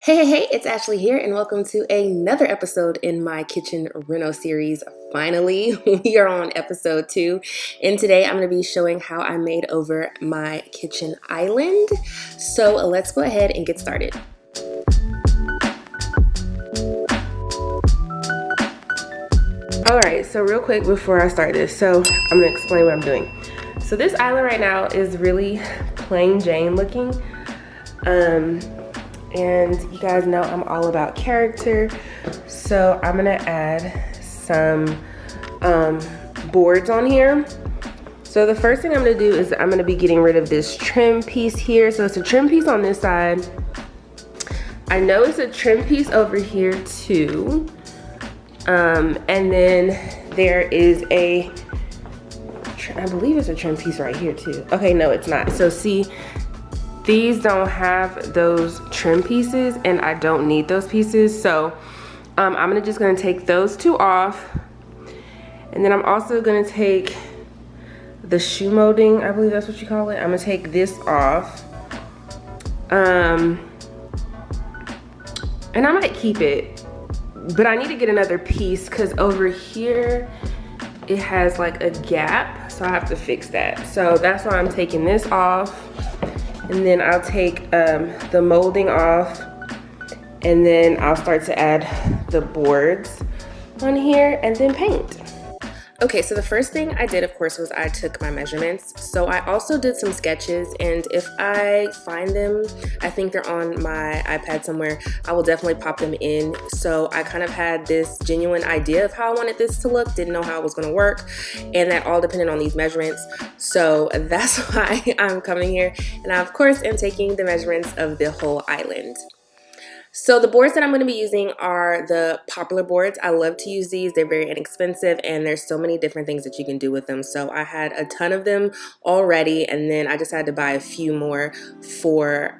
Hey, it's Ashley here, and welcome to another episode in my Kitchen Reno series. Finally, we are on episode 2, and today I'm going to be showing how I made over my kitchen island. So let's go ahead and get started. Alright, so real quick before I start this, so I'm going to explain what I'm doing. So this island right now is really plain Jane looking. And you guys know I'm all about character, so I'm gonna add some boards on here. So the first thing I'm gonna do is I'm gonna be getting rid of this trim piece here. So it's a trim piece on this side. I know it's a trim piece over here too. And then there is I believe it's a trim piece right here too. Okay, no, it's not. So see, these don't have those trim pieces and I don't need those pieces. So I'm just gonna take those two off. And then I'm also gonna take the shoe molding, I believe that's what you call it. I'm gonna take this off. And I might keep it, but I need to get another piece because over here, it has like a gap. So I have to fix that. So that's why I'm taking this off. And then I'll take the molding off, and then I'll start to add the boards on here and then paint. Okay, so the first thing I did, of course, was I took my measurements. So I also did some sketches, and if I find them, I think they're on my iPad somewhere, I will definitely pop them in. So I kind of had this genuine idea of how I wanted this to look, didn't know how it was gonna work, and that all depended on these measurements. So that's why I'm coming here, and I, of course, am taking the measurements of the whole island. So the boards that I'm going to be using are the Poplar boards. I love to use these. They're very inexpensive and there's so many different things that you can do with them. So I had a ton of them already, and then I just had to buy a few more for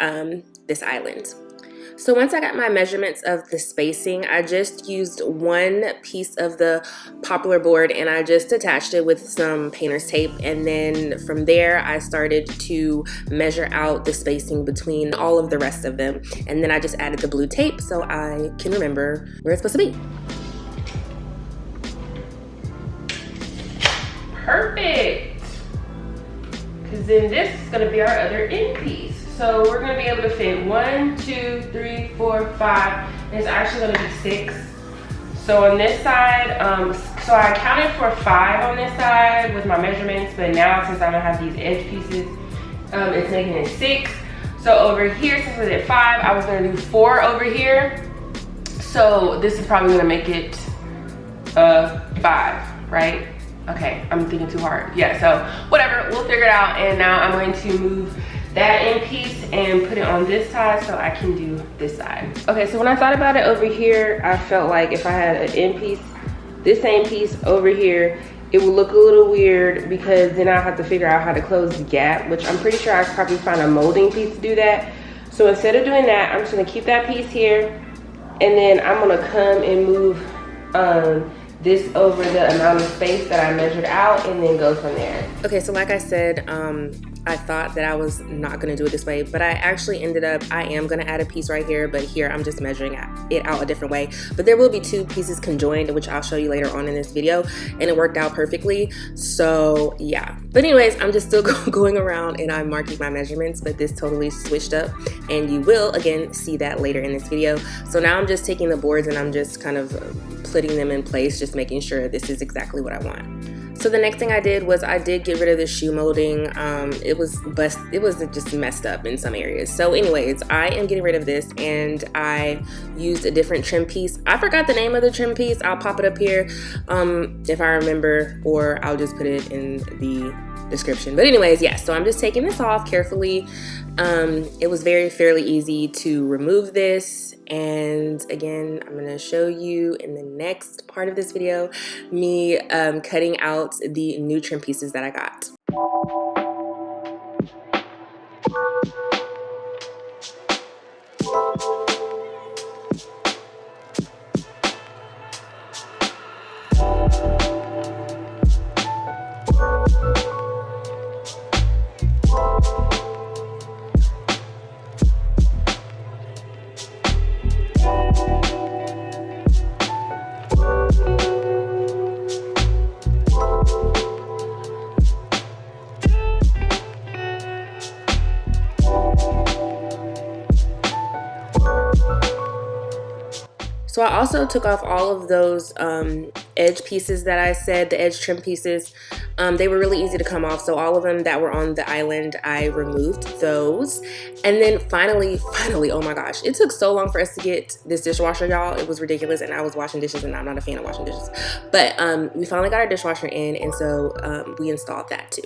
this island. So once I got my measurements of the spacing, I just used one piece of the Poplar board and I just attached it with some painter's tape, and then from there I started to measure out the spacing between all of the rest of them, and then I just added the blue tape so I can remember where it's supposed to be. Perfect! Because then this is going to be our other end piece. So we're going to be able to fit 1, 2, 3, 4, 5, and it's actually going to be 6. So on this side, so I accounted for 5 on this side with my measurements, but now since I'm going to have these edge pieces, it's making it 6. So over here, since we did 5, I was going to do 4 over here. So this is probably going to make it 5, right? Okay, I'm thinking too hard. Yeah, so whatever, we'll figure it out. And now I'm going to move that end piece and put it on this side so I can do this side. Okay, so when I thought about it over here, I felt like if I had an end piece, this same piece over here, it would look a little weird because then I have to figure out how to close the gap, which I'm pretty sure I could probably find a molding piece to do that. So instead of doing that, I'm just gonna keep that piece here, and then I'm gonna come and move this over the amount of space that I measured out and then go from there. Okay, so like I said, I thought that I was not gonna do it this way, but I actually ended up, I am gonna add a piece right here, but here I'm just measuring it out a different way. But there will be 2 pieces conjoined, which I'll show you later on in this video, and it worked out perfectly, so yeah. But anyways, I'm just still going around and I'm marking my measurements, but this totally switched up, and you will, again, see that later in this video. So now I'm just taking the boards and I'm just kind of putting them in place, just making sure this is exactly what I want. So the next thing I did was I did get rid of the shoe molding. It was just messed up in some areas. So anyways, I am getting rid of this, and I used a different trim piece. I forgot the name of the trim piece. I'll pop it up here if I remember, or I'll just put it in the description. But anyways, yeah, so I'm just taking this off carefully. It was fairly easy to remove this, and again, I'm gonna show you in the next part of this video me cutting out the new trim pieces that I got. So I also took off all of those edge pieces that I said, the edge trim pieces. They were really easy to come off, so all of them that were on the island, I removed those. And then finally, oh my gosh, it took so long for us to get this dishwasher, y'all. It was ridiculous, and I was washing dishes, and I'm not a fan of washing dishes. But we finally got our dishwasher in, and so we installed that too.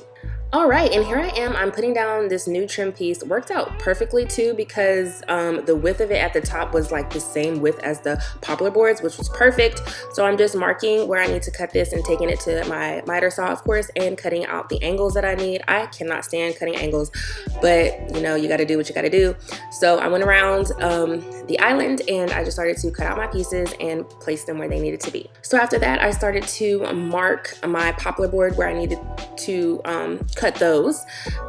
All right, and here I am. I'm putting down this new trim piece. Worked out perfectly too, because the width of it at the top was like the same width as the poplar boards, which was perfect. So I'm just marking where I need to cut this and taking it to my miter saw, of course, and cutting out the angles that I need. I cannot stand cutting angles, but you know, you gotta do what you gotta do. So I went around the island and I just started to cut out my pieces and place them where they needed to be. So after that, I started to mark my poplar board where I needed to cut those.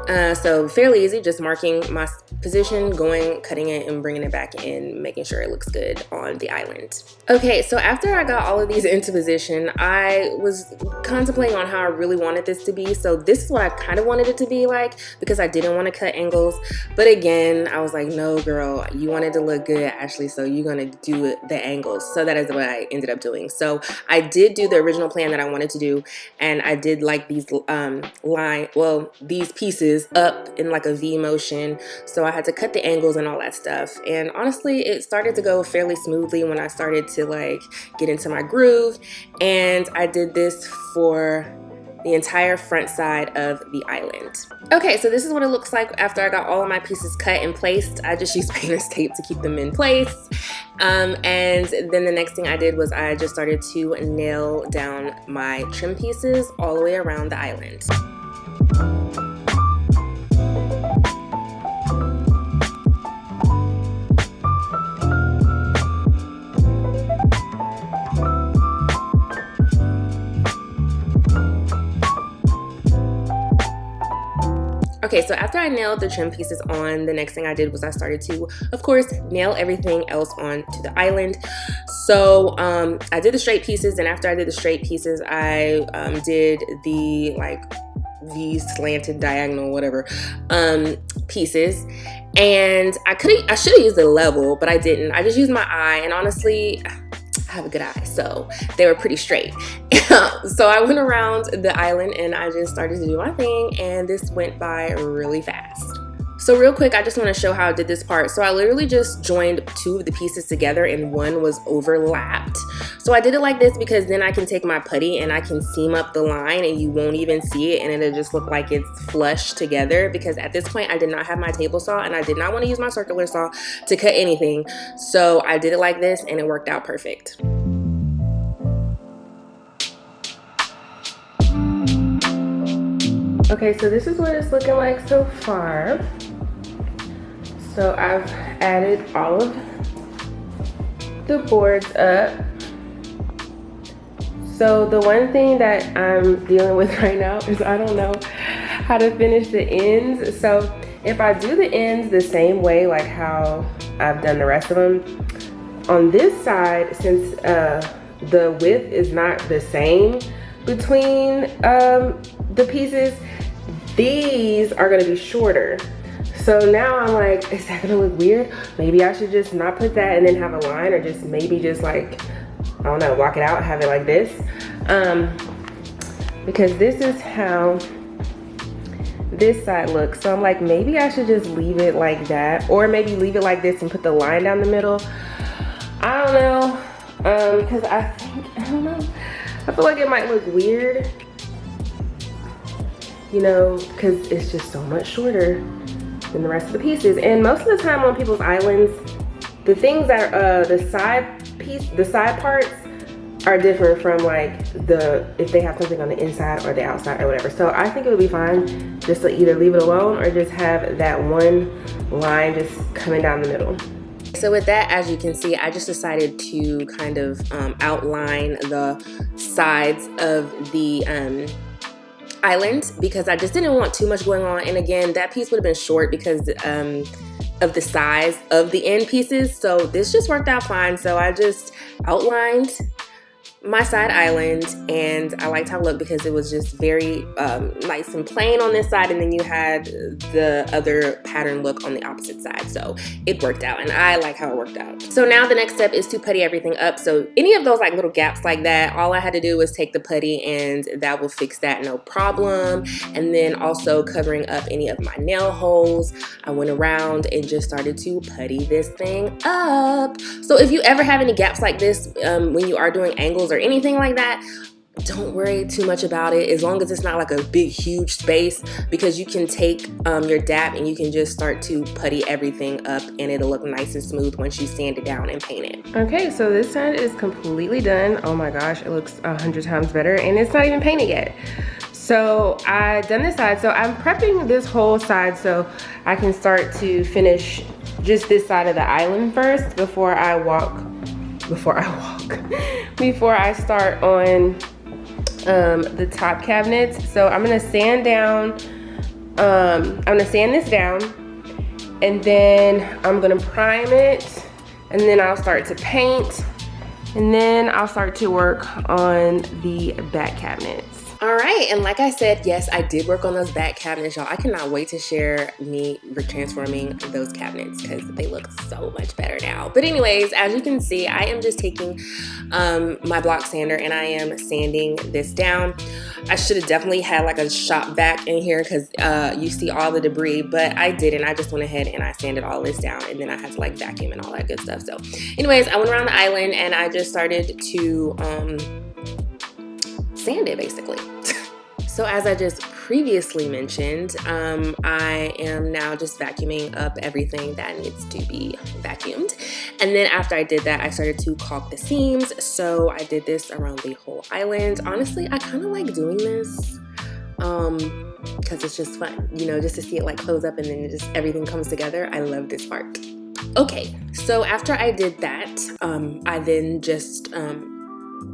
So fairly easy, just marking my position, going, cutting it, and bringing it back in, making sure it looks good on the island. Okay, so after I got all of these into position, I was contemplating on how I really wanted this to be. So this is what I kind of wanted it to be like, because I didn't want to cut angles. But again, I was like, no girl, you want it to look good, Ashley, so you're gonna do the angles. So that is what I ended up doing. So I did do the original plan that I wanted to do, and I did like these these pieces up in like a V motion. So I had to cut the angles and all that stuff. And honestly, it started to go fairly smoothly when I started to like get into my groove. And I did this for the entire front side of the island. Okay, so this is what it looks like after I got all of my pieces cut and placed. I just used painter's tape to keep them in place. And then the next thing I did was I just started to nail down my trim pieces all the way around the island. Okay, so after I nailed the trim pieces on, the next thing I did was I started to, of course, nail everything else onto the island. So I did the straight pieces, and after I did the straight pieces, I did the like V slanted diagonal whatever pieces. And I should have used a level, but I didn't. I just used my eye, and honestly, I have a good eye, so they were pretty straight. So I went around the island and I just started to do my thing, and this went by really fast. So real quick, I just want to show how I did this part. So I literally just joined two of the pieces together and one was overlapped. So I did it like this because then I can take my putty and I can seam up the line and you won't even see it, and it'll just look like it's flush together, because at this point I did not have my table saw and I did not want to use my circular saw to cut anything. So I did it like this and it worked out perfect. Okay, so this is what it's looking like so far. So I've added all of the boards up. So the one thing that I'm dealing with right now is I don't know how to finish the ends. So if I do the ends the same way like how I've done the rest of them, on this side, since the width is not the same between the pieces, these are gonna be shorter. So now I'm like, is that gonna look weird? Maybe I should just not put that and then have a line, or just maybe just like, I don't know, block it out, have it like this. Because this is how this side looks. So I'm like, maybe I should just leave it like that, or maybe leave it like this and put the line down the middle. I don't know, because I don't know. I feel like it might look weird, you know, because it's just so much shorter than the rest of the pieces. And most of the time on people's islands, the things that are the side parts are different from like if they have something on the inside or the outside or whatever. So I think it would be fine just to either leave it alone or just have that one line just coming down the middle. So with that, as you can see, I just decided to kind of outline the sides of the island, because I just didn't want too much going on. And again, that piece would have been short because of the size of the end pieces. So this just worked out fine. So I just outlined my side island, and I liked how it looked because it was just very nice and plain on this side, and then you had the other pattern look on the opposite side. So it worked out, and I like how it worked out. So now the next step is to putty everything up. So any of those like little gaps like that, all I had to do was take the putty and that will fix that, no problem. And then also covering up any of my nail holes, I went around and just started to putty this thing up. So if you ever have any gaps like this when you are doing angles or anything like that, don't worry too much about it, as long as it's not like a big huge space, because you can take your dap and you can just start to putty everything up and it'll look nice and smooth once you sand it down and paint it. Okay, so this side is completely done. Oh my gosh, it looks 100 times better, and it's not even painted yet. So I done this side, so I'm prepping this whole side so I can start to finish just this side of the island first before I start on the top cabinets. So I'm gonna sand down, I'm gonna sand this down, and then I'm gonna prime it, and then I'll start to paint, and then I'll start to work on the back cabinets. All right, and like I said, yes, I did work on those back cabinets, y'all. I cannot wait to share me transforming those cabinets because they look so much better now. But anyways, as you can see, I am just taking my block sander and I am sanding this down. I should have definitely had like a shop vac in here because you see all the debris, but I didn't. I just went ahead and I sanded all this down, and then I had to like vacuum and all that good stuff. So anyways, I went around the island and I just started to sand it basically. So as I just previously mentioned, I am now just vacuuming up everything that needs to be vacuumed. And then after I did that, I started to caulk the seams. So I did this around the whole island. Honestly, I kind of like doing this because it's just fun, you know, just to see it like close up and then just everything comes together. I love this part. Okay, so after I did that, I then just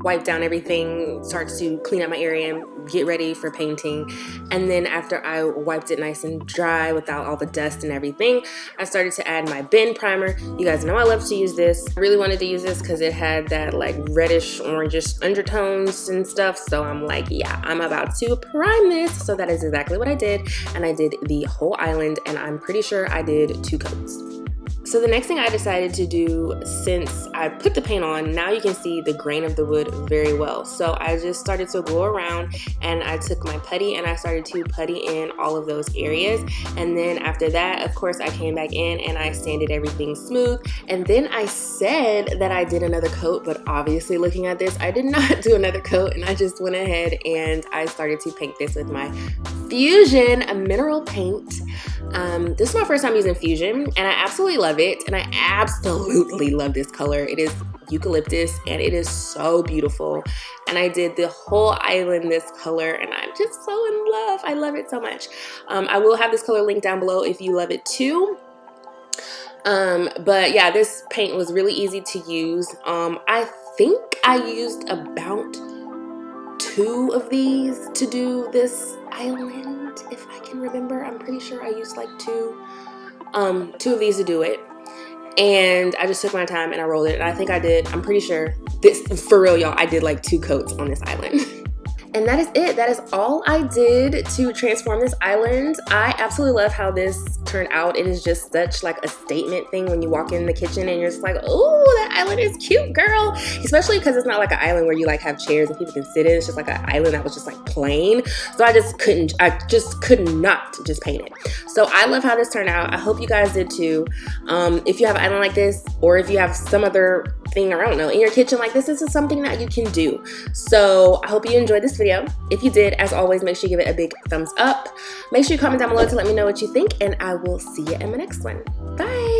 wipe down everything, start to clean up my area and get ready for painting. And then after I wiped it nice and dry without all the dust and everything, I started to add my bin primer. You guys know I love to use this. I really wanted to use this because it had that like reddish orangish undertones and stuff. So I'm like, yeah, I'm about to prime this. So that is exactly what I did. And I did the whole island, and I'm pretty sure I did 2 coats. So the next thing I decided to do, since I put the paint on, now you can see the grain of the wood very well. So I just started to go around and I took my putty and I started to putty in all of those areas. And then after that, of course, I came back in and I sanded everything smooth. And then I said that I did another coat, but obviously looking at this, I did not do another coat, and I just went ahead and I started to paint this with my Fusion mineral paint. This is my first time using Fusion, and I absolutely love it, and I absolutely love this color. It is eucalyptus, and it is so beautiful, and I did the whole island this color, and I'm just so in love. I love it so much. I will have this color linked down below if you love it too. But yeah, this paint was really easy to use. I think I used about 2 of these to do this island, if I can remember. I'm pretty sure I used like 2 of these to do it, and I just took my time and I rolled it, and I think I did, I'm pretty sure this, for real y'all, I did like 2 coats on this island. And that is it. That is all I did to transform this island. I absolutely love how this turned out. It is just such like a statement thing when you walk in the kitchen and you're just like, oh, that island is cute, girl. Especially because it's not like an island where you like have chairs and people can sit in. It's just like an island that was just like plain. So I just could not just paint it. So I love how this turned out. I hope you guys did too. If you have an island like this, or if you have some other thing, or I don't know, in your kitchen like this is something that you can do. So I hope you enjoyed this video. If you did, as always, make sure you give it a big thumbs up. Make sure you comment down below to let me know what you think, and I will see you in my next one. Bye.